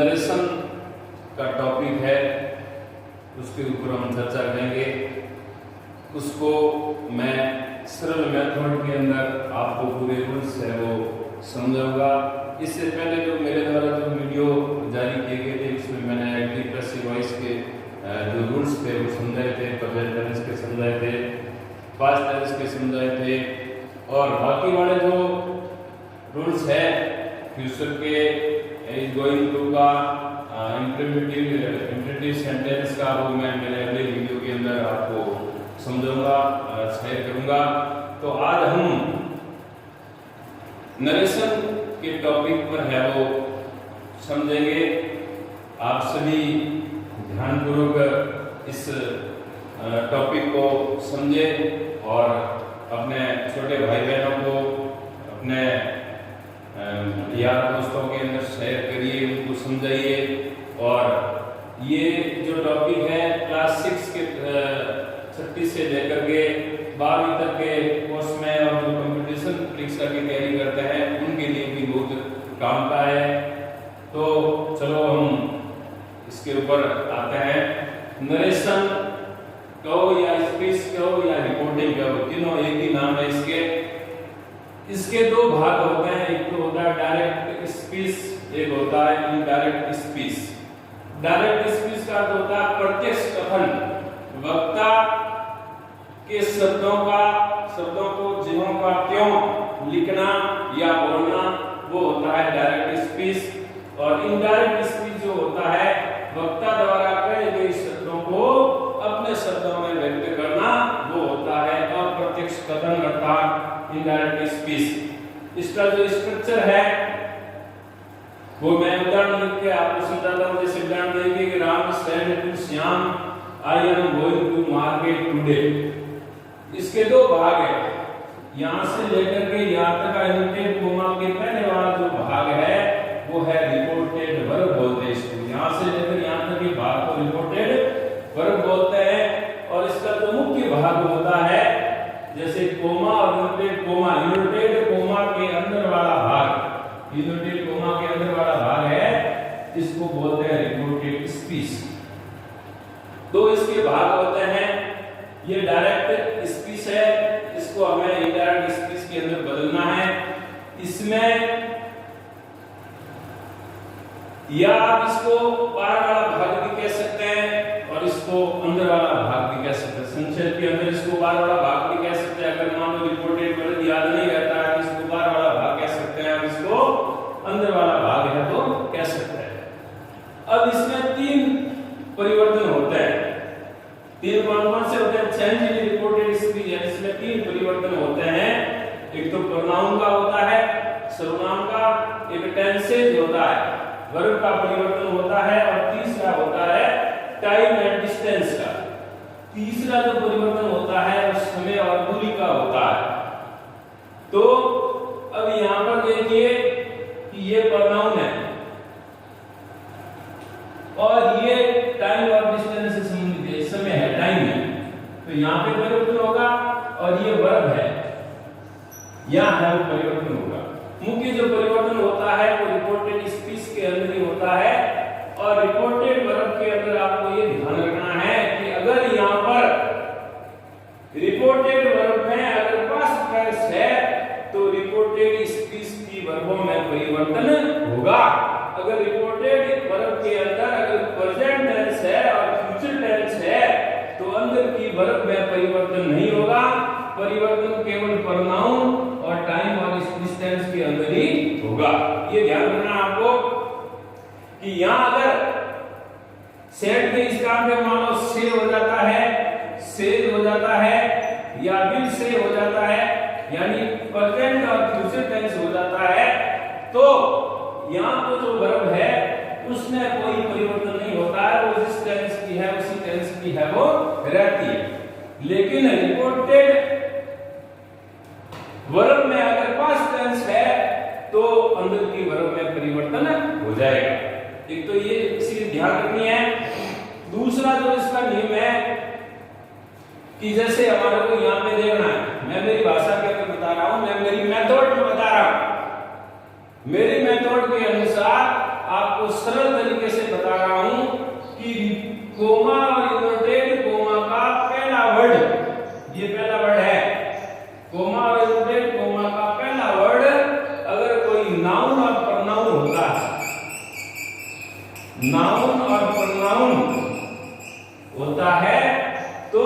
Narration का topic है, उसके ऊपर हम चर्चा करेंगे। उसको मैं सरल मेथड के अंदर आपको पूरे रूल्स है वो समझाऊंगा। इससे पहले जो मेरे द्वारा जो वीडियो जारी किए गए थे उसमें मैंने एक्टिव पैसिव वॉइस के जो रूल्स थे वो समझाए थे, प्रेजेंट टेंस के समझाए थे, पास्ट टेंस के समझाए थे, और बाकी वाले जो रूल्स है फ्यूचर के, इज गोइंग टू का, इंट्रोगेटिव सेंटेंस का, वो मैं मेरे अगले वीडियो के अंदर आपको समझाऊंगा, शेयर करूंगा। तो आज हम नरेशन के टॉपिक पर है वो समझेंगे। आप सभी ध्यानपूर्वक इस टॉपिक को समझे और अपने छोटे भाई बहनों को, अपने यार दोस्तों के अंदर शेयर करिए, उनको समझाइए। और ये जो टॉपिक है क्लास 6 के 36 से लेकर के 12वीं तक के कोर्स में और जो कंपटीशन परीक्षा की तैयारी करते हैं उनके लिए भी बहुत काम का है। तो चलो हम इसके ऊपर आते हैं। नरेशन कहो या स्पीच कहो या रिपोर्टिंग कहो, तीनों एक ही नाम है इसके। इसके दो भाग होते हैं, एक तो होता है डायरेक्ट स्पीच, एक होता है इनडायरेक्ट स्पीच। डायरेक्ट स्पीच का अर्थ होता है प्रत्यक्ष कथन, वक्ता के शब्दों को जिन्हों का क्यों लिखना या बोलना, वो होता है डायरेक्ट स्पीच। और इनडायरेक्ट स्पीच जो होता है वक्ता द्वारा कहे गए शब्दों को अपने शब्दों में व्यक्त करना, वो होता है अप्रत्यक्ष कथन अर्थात इनडायरेक्ट स्पीच। इसका जो स्ट्रक्चर है वो मैं उदाहरण लिख के आपको समझाता हूँ। जैसे उदाहरण देंगे कि Ram said to Shyam, I am going to market today. इसके दो भाग है, यहाँ से लेकर के यहाँ तक का इनटेड कोमा के पहले वाला जो भाग है वो है रिपोर्टेड वर्ब बोलते हैं इसको। यहाँ से लेकर यहाँ तक के भाग को रिपोर्टेड वर्ब बोलते हैं। और इसका जो मुख्य भाग होता है, जैसे कोमा और इनवर्टेड कोमा, इनवर्टेड कोमा के अंदर वाला भाग, इनवर्टेड कोमा के अंदर वाला भाग है, इसको बोलते हैं रिपोर्टेड स्पीच। दो इसके भाग होते हैं, ये डायरेक्ट स्पीच है, इसको हमें इनडायरेक्ट स्पीच के अंदर बदलना है। इसमें या आप इसको बाहर वाला भाग भी कह सकते हैं और इसको अंदर वाला भाग भी कह सकते हैं। संक्षेप के अंदर इसको बाहर वाला भाग भी कह सकते हैं। अगर मान लो रिपोर्टेड वर्ड याद नहीं रहता है तो इसको बाहर वाला भाग कह सकते हैं और इसको अंदर वाला भाग है तो कह सकते हैं। अब इसमें तीन परिवर्तन होते हैं। तीन कौन से होते हैं? चेंज इन रिपोर्टेड स्पीच, इसमें तीन परिवर्तन होते हैं। एक तो प्रोनाउन का होता है, सर्वनाम का, एक टेंसेज होता है, वर्ब का परिवर्तन होता है, और तीसरा होता है टाइम एंड डिस्टेंस का। तीसरा जो परिवर्तन होता है वो समय और दूरी का होता है। तो अब यहां पर देखिए कि ये प्रोनाउन है और ये टाइम और डिस्टेंस से संबंधित है, समय है, टाइम है, तो यहां पे परिवर्तन होगा। और ये वर्ब है, यहां है वो परिवर्तन होगा। मुख्य जो परिवर्तन होता है वो रिपोर्टेड स्पीच के अंदर ही होता है। और रिपोर्टेड वर्ब के अंदर आपको ये ध्यान रखना है कि अगर यहाँ पर रिपोर्टेड वर्ब में अगर पास्ट टेंस है तो रिपोर्टेड स्पीच की वर्बों में परिवर्तन होगा। अगर रिपोर्टेड वर्ब के अंदर अगर प्रेजेंट टेंस है और फ्यूचर टेंस है तो अंदर की वर्ब में परिवर्तन नहीं होगा। परिवर्तन केवल प्रोनाउन और टाइम और डिस्टेंस के अंदर ही होगा। ये ध्यान रखना आपको कि यहाँ अगर सेड के इस काम पे मान लो से हो जाता है, सेज हो जाता है या विल से हो जाता है, यानी प्रेजेंट और फ्यूचर टेंस हो जाता है, तो यहाँ तो जो वर्ब है उसमें कोई परिवर्तन नहीं होता है, वो जिस टेंस की है उसी टेंस की है वो रहती है। लेकिन रिपोर्टेड वर्ब में अगर पास्ट टेंस है तो अंदर की वर्ब में परिवर्तन हो जाएगा। एक तो ये चीज ध्यान रखनी है। दूसरा जो इसका नियम है कि जैसे हमारे को यहाँ पे देखना है, मैं मेरी भाषा के अंदर बता रहा हूं, मैं मेरी मेथड में बता रहा हूं। मेरी मेथड के अनुसार आपको सरल तरीके से बता रहा हूं कि कोमा और इन्वर्टेड कोमा का पहला वर्ड, ये पहला वर्ड है, कोमा और इन्वर्टेड कोमा का पहला वर्ड अगर कोई नाउन और प्रोनाउन होता है, नाउन और प्रोनाउन होता है, तो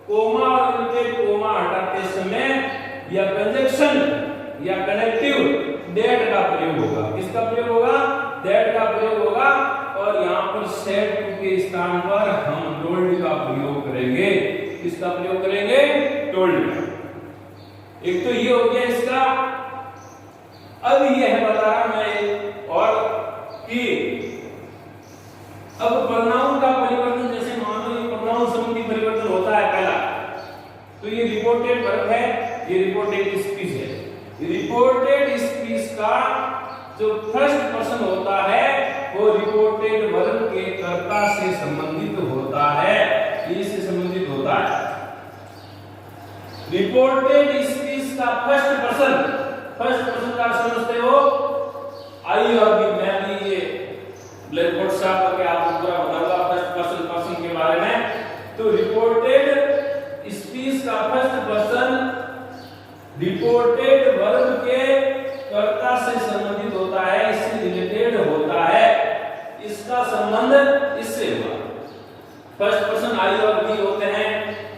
कोमा और इन्वर्टेड कोमा हटाते समय या कंजक्शन या कनेक्टिव दैट का प्रयोग होगा। किसका प्रयोग होगा? दैट का प्रयोग होगा। और यहाँ पर सेड टू के स्थान पर हम टोल्ड का प्रयोग करेंगे। किसका प्रयोग करेंगे? टोल्ड का। एक तो ये हो गया इसका। अब ये है बता रहा मैं और कि अब प्रोनाउन का परिवर्तन, जैसे मान लो ये प्रोनाउन संबंधी परिवर्तन होता है पहला, तो ये रिपोर्टेड वर्ब है, ये रिपोर्टेड स्पीच है। रिपोर्टेड स्पीच का जो फर्स्ट पर्सन होता है वो रिपोर्टेड वर्ब के कर्ता से संबंधित होता है, इससे संबंधित होता है। रिपोर्टेड स्पीच का फर्स्ट पर्सन का समझते हो? आइए अभी मैं भी ये ब्लैक बोर्ड साफ करके आपको पूरा बताऊंगा फर्स्ट पर्सन के बारे में। तो रिपोर्टेड स्पीच का फर्स्ट पर्सन रिपोर्टेड वर्ब के कर्ता से संबंधित होता है, इससे रिलेटेड होता है, इसका संबंध इससे हुआ। फर्स्ट पर्सन आई और मी होते हैं,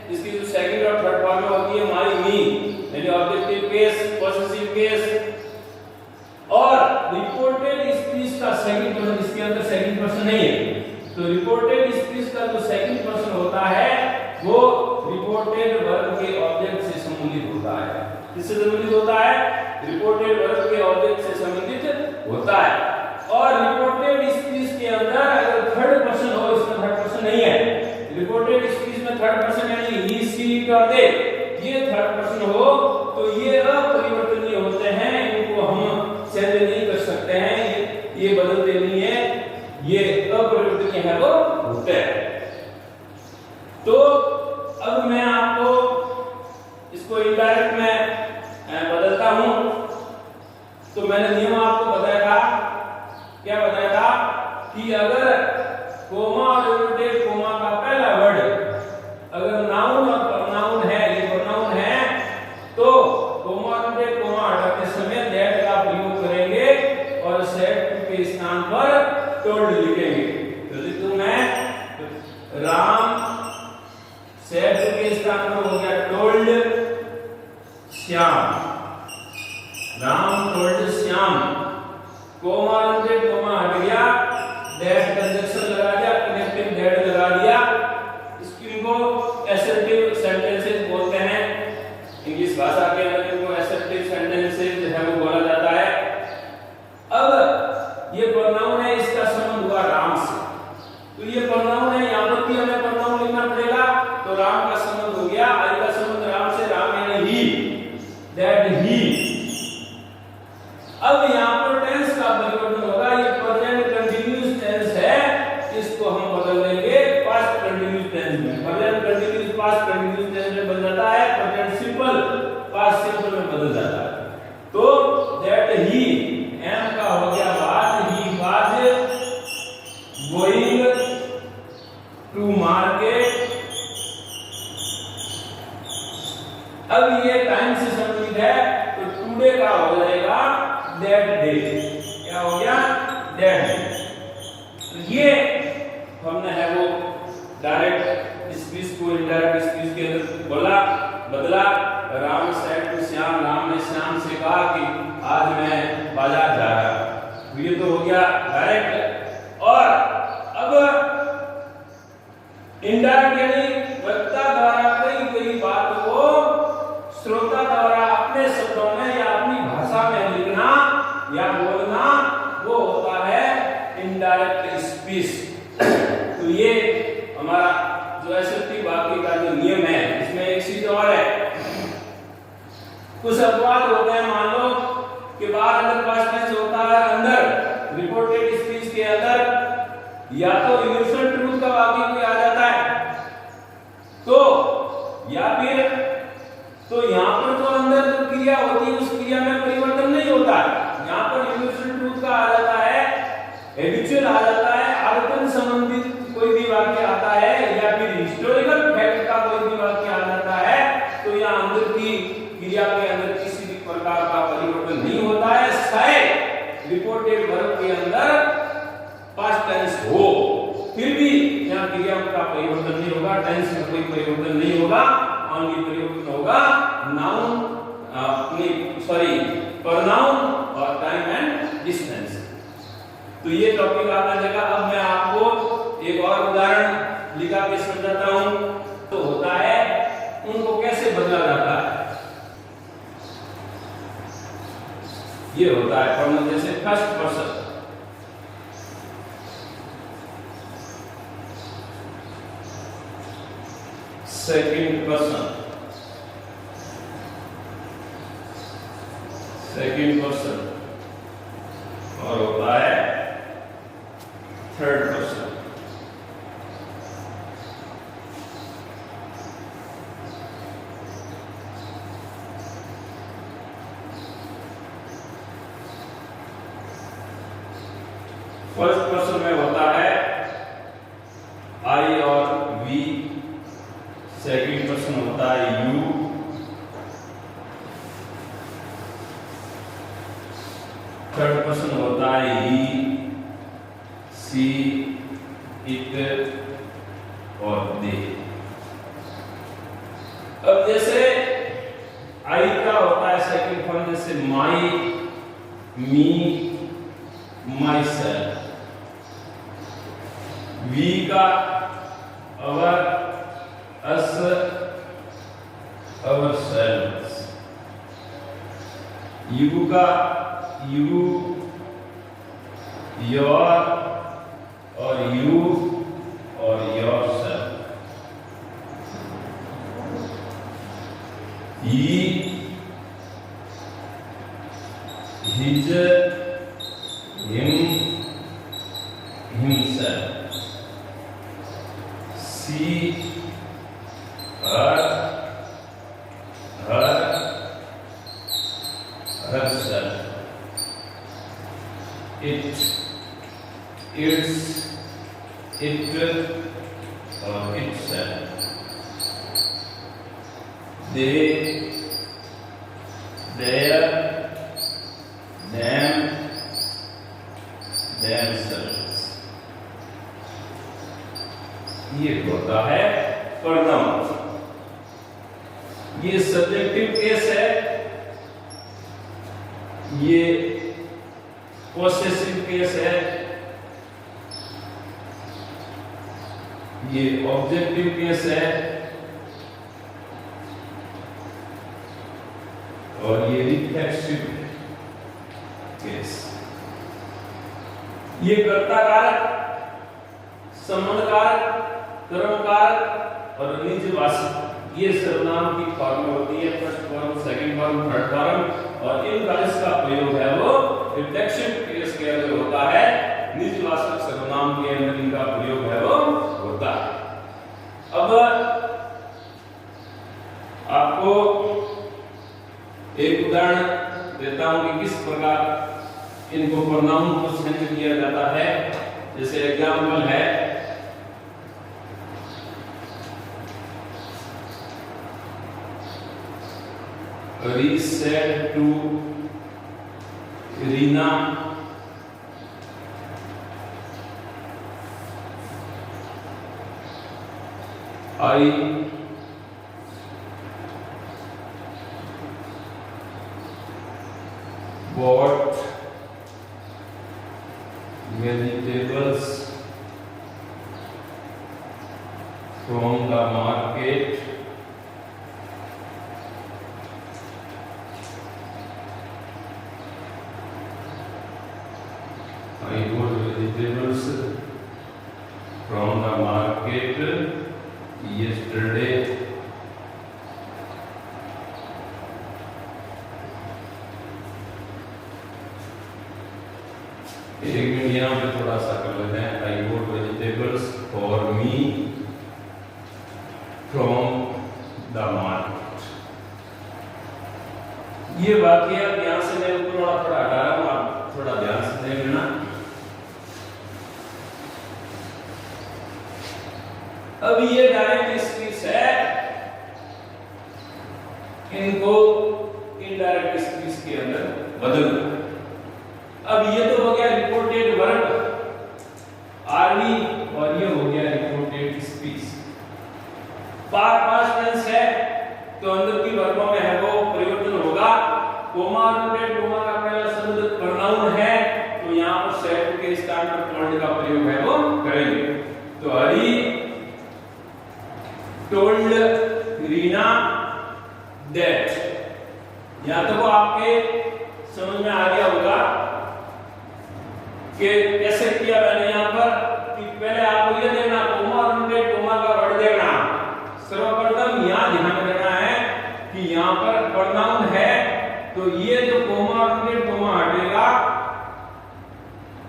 इसकी जो सेकंड और थर्ड फॉर्म होती है माई मी, यानी ऑब्जेक्टिव केस, पॉसेसिव केस। और रिपोर्टेड स्पीच का सेकंड पर्सन, इसके अंदर सेकंड पर्सन नहीं है, तो रिपोर्टेड स्पीच का जो सेकंड पर्सन होता है वो रिपोर्टेड वर्ब के ऑब्जेक्ट से संबंधित होता है। किससे संबंधित होता है? रिपोर्टेड वर्ब के ऑब्जेक्ट से संबंधित होता है। और रिपोर्टेड स्पीच के अंदर अगर थर्ड पर्सन हो, इसमें थर्ड पर्सन नहीं है, रिपोर्टेड स्पीच में थर्ड पर्सन यानी ही, सी, इट और दे, ये थर्ड पर्सन हो तो ये अपरिवर्तनीय होते हैं, इनको हम चेंज नहीं कर सकते हैं, ये बदलते नहीं है, ये अपरिवर्तनीय है वो होते हैं। तो अब मैं आपको इसको इनडायरेक्ट में बदलता हूं। तो मैंने नियम आपको बताया था, क्या बताया था कि अगर कोमा और इन्वर्टेड कोमा का पहला वर्ड अगर नाउन और प्रोनाउन है, ये प्रोनाउन है, तो कोमा और इन्वर्टेड कोमा हटाते समय दैट का प्रयोग करेंगे और सेड टू के स्थान पर टोल्ड लिखेंगे। तो लिखूं मैं राम, सेड टू के स्थान पर हो गया told Shyam, Ram told Shyam. Coma inverted coma हट गया, दैट कंजक्शन लगा दिया, कनेक्टिव दैट लगा दिया। इसको असर्टिव सेंटेंसेस बोलते हैं, इंग्लिश भाषा के अंदर इनको असर्टिव सेंटेंसेस जो है वो बोला जाता है। अब ये प्रोनाउन है, इसका संबंध हुआ राम से, तो ये प्रोनाउन है, यहां पर भी हमें प्रोनाउन लिखना पड़ेगा। तो राम का संबंध हो गया, आई का संबंध राम से, राम यानी ही, दैट ही। अब यहां पर टेंस का परिवर्तन होगा, ये प्रेजेंट कंटीन्यूअस टेंस है, इसको हम बदल देंगे पास्ट कंटीन्यूअस टेंस में। Present continuous past continuous tense में बदल जाता है, प्रेजेंट सिंपल पास्ट सिंपल में बदल जाता है। तो दैट ही, एम का हो गया was, he was going to market. अब ये टाइम से संबंधित है, तो टुडे का हो जाएगा दैट डे। क्या हो गया? That day. तो ये हमने है वो डायरेक्ट स्पीच को इनडायरेक्ट स्पीच के अंदर बोला, बदला। राम सेड टू श्याम, राम ने श्याम से कहा कि आज मैं बाजार जा रहा हूं। ये तो हो गया डायरेक्ट। और अब इनडायरेक्ट यानी वक्ता द्वारा कई बात को श्रोता द्वारा अपने शब्दों में या अपनी भाषा में लिखना या बोलना, वो होता है इनडायरेक्ट स्पीच। तो ये हमारा जो असर्टिव वाक्य का जो नियम है, इसमें एक चीज और है, कुछ अपवाद होते हैं। मान लो कि बाहर अगर पास्ट टेंस होता है अंदर रिपोर्टेड स्पीच के अंदर, या तो यूनिवर्सल ट्रूथ का वाक्य कोई आ जाता है, तो या फिर तो यहाँ पर जो अंदर जो क्रिया होती है उस क्रिया में परिवर्तन नहीं होता है। यहाँ पर यूनिवर्सल ट्रूथ का आ जाता है हिस्टोरिकल फैक्ट का कोई भी वाक्य आ जाता है तो यहाँ अंदर की क्रिया के अंदर किसी भी प्रकार का परिवर्तन नहीं होता है, शायद रिपोर्टेड वर्ब के अंदर पास्ट टेंस हो, फिर भी यहाँ क्रिया का परिवर्तन नहीं होगा, टेंस में कोई परिवर्तन नहीं होगा, ओनली परिवर्तन होगा नाउन प्रोनाउन और टाइम एंड डिस्टेंस। तो ये टॉपिक आपका जगह। अब मैं आपको एक और उदाहरण लिखा के समझाता हूं। तो होता है उनको कैसे बदला जाता है, ये होता है प्रोनाउन, जैसे फर्स्ट पर्सन, सेकंड पर्सन, और होता है थर्ड पर्सन। फर्स्ट पर्सन में होता है आई और वी, सेकंड पर्सन होता है यू, थर्ड पर्सन होता है ही, सी, इट और दे। अब जैसे आई का होता है सेकंड फॉर्म, जैसे माई, मी, माई सेल्फ। वी का our, us, ourselves. You का यू, योर और यू और yourself. He, his, him, himself. She, her, her, herself। It, its, it और itself। They, their, them, themselves। ये होता है प्रोनाउन। ये सब्जेक्टिव केस है, ये पोसेसिव केस है, ये ऑब्जेक्टिव केस है और ये रिफ्लेक्सिव केस। ये कर्ता कारक, संबंध कारक, कर्म कारक और निजवाचक, ये सर्वनाम की फॉर्म होती है, first form, second form, third form. और इन का इसका प्रयोग है वो रिफ्लेक्सिव केस के अंदर होता है, निजवाचक सर्वनाम के अंदर इनका प्रयोग है वो होता है। अब आपको एक उदाहरण देता हूं कि किस प्रकार इनको प्रोनाउन को चेंज किया जाता है। जैसे एग्जांपल है, He said to Rina, I bought vegetables from the market. I bought vegetables from the market yesterday. एक मिनट यहाँ पे थोड़ा सा कर लेते हैं। I bought vegetables for me from the market। ये वाक्य यहाँ से मैं ऊपर वाला थोड़ा हटा रहा हूँ, आप थोड़ा ध्यान से देख लेना। अब ये डायरेक्ट स्पीच है, इनको इनडायरेक्ट स्पीच के अंदर बदल। अब ये तो हो गया रिपोर्टेड वर्ब आरवी और ये हो गया रिपोर्टेड स्पीच। पास्ट टेंस है तो अंदर की वर्बों में है वो परिवर्तन होगा। कोमा रिपोर्टेड, कोमा का पहला शब्द प्रोनाउन है तो यहां पर सेड के स्थान पर टोल्ड का प्रयोग है वो करेंगे। तो हरी टोल्ड रीना दैट, या तो वो आपके समझ में आ गया होगा कि कैसे किया मैंने यहां पर कि पहले आपको ये देखना कोमा रिपोर्टेड, कोमा का वर्ड देखना। सर्वप्रथम यहां ध्यान देना है कि यहां पर प्रोनाउन है तो ये जो कोमा रिपोर्टेड, कोमा हटेगा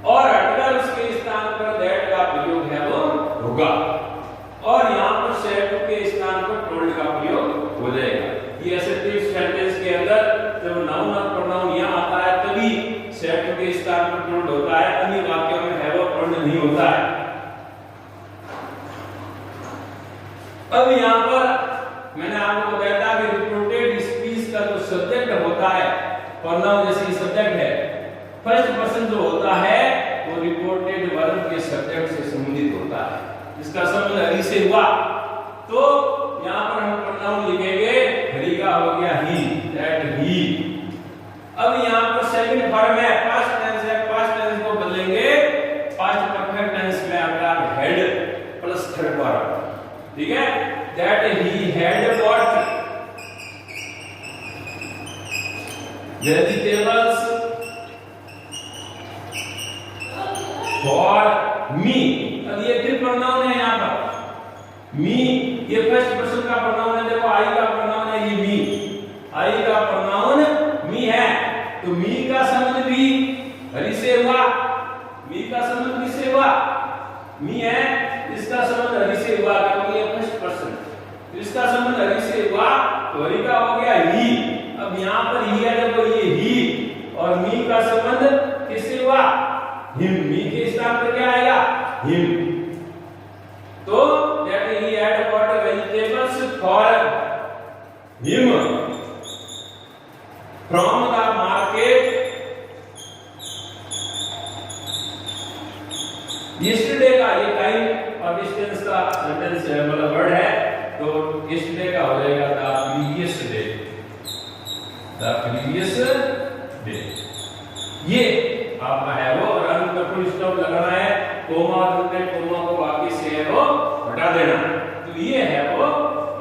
और हटकर उसके स्थान पर दैट का प्रयोग है वो होगा और यहां पर सेड के स्थान पर टोल्ड का प्रयोग हो जाएगा। ये असेप्टिव सेंटेंस के अंदर जब नाउन और प्रोनाउन यहां आता है तभी सेड के स्थान पर टोल्ड होता है, अन्य वाक्यों में है वो टोल्ड नहीं होता है। अब यहां पर मैंने आपको बताया था कि रिपोर्टेड स्पीच का जो सब्जेक्ट होता है, प्रोनाउन जैसे सब्जेक्ट है, फर्स्ट पर्सन जो होता है वो रिपोर्टेड वर्ब के सब्जेक्ट से संबंधित होता है। इसका संबंध हरी से हुआ तो यहां पर हम प्रोनाउन लिखेंगे, हरी का हो गया ही, दैट ही। अब यहां पर सेकंड फॉर्म है, पास्ट टेंस है, पास्ट टेंस को बदलेंगे पास्ट परफेक्ट टेंस में आपका हैड प्लस थर्ड फॉर्म, ठीक है। That he had bought vegetables for me. अब ये फिर प्रोनाउन है यहां पर मी, ये फर्स्ट पर्सन का प्रोनाउन है। देखो आई का प्रोनाउन है ये मी, आई का प्रोनाउन मी है तो मी का संबंध भी हरि से हुआ, मी का संबंध किससे हुआ, मी है, इसका संबंध हरि से हुआ क्योंकि ये फर्स्ट पर्सन, इसका संबंध हरि से हुआ तो हरि का हो गया ही। अब यहां पर ही है, देखो ये ही और मी का संबंध किससे हुआ, हिम, मी के स्थान पर क्या आएगा, हिम। तो that he had bought vegetables for him from the market yesterday का ये टाइम और डिस्टेंस का सेंटेंस है, मतलब वर्ड है तो यस्टरडे का हो जाएगा the previous day, the previous day. ये आपका है वो और अंत में फुल स्टॉप लगाना है, कोमा को बाकी से है वो हटा देना। तो ये है वो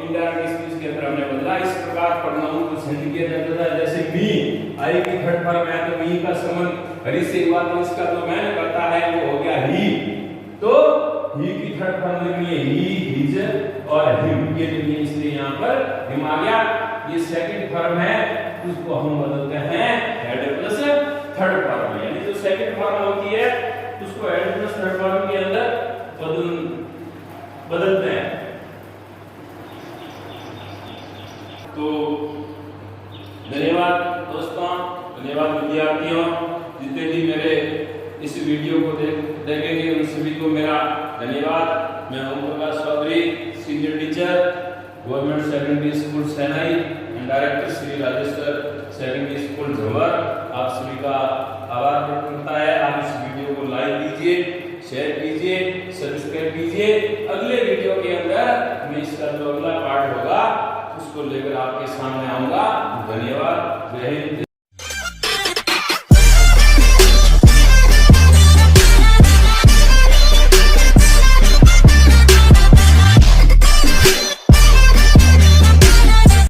इनडायरेक्ट स्पीच के अंदर हमने बदला। इस प्रकार प्रोनाउन को सेंड किया जाता है। जैसे मी, आई की थर्ड फॉर्म है तो मी का संबंध हरि से हुआ तो इसका जो मैन करता है वो हो गया ही, तो ही की थर्ड फॉर्म लिखनी है ही, हिज और हिम, ये लिखनी है, इसलिए यहाँ पर हिम आ गया। ये सेकंड फॉर्म है उसको हम बदलते हैं हेड प्लस थर्ड फॉर्म, यानी जो सेकंड फॉर्म होती है उसको हेड प्लस थर्ड फॉर्म के अंदर बदलते हैं। तो धन्यवाद दोस्तों, धन्यवाद विद्यार्थियों, जितने भी मेरे इस वीडियो को देखेंगे उन सभी को मेरा धन्यवाद। मैं Om Prakash Chaudhary, senior teacher, government secondary school Senai and director Shri Rajeshwar secondary school Jhawar, आप सभी का आभार व्यक्त करता है। आप इस वीडियो को लाइक कीजिए, शेयर कीजिए, सब्सक्राइब कीजिए। अगले वीडियो के अंदर मैं इसका जो अगला पार्ट होगा उसको लेकर आपके सामने आऊंगा। धन्यवाद, जय हिंद।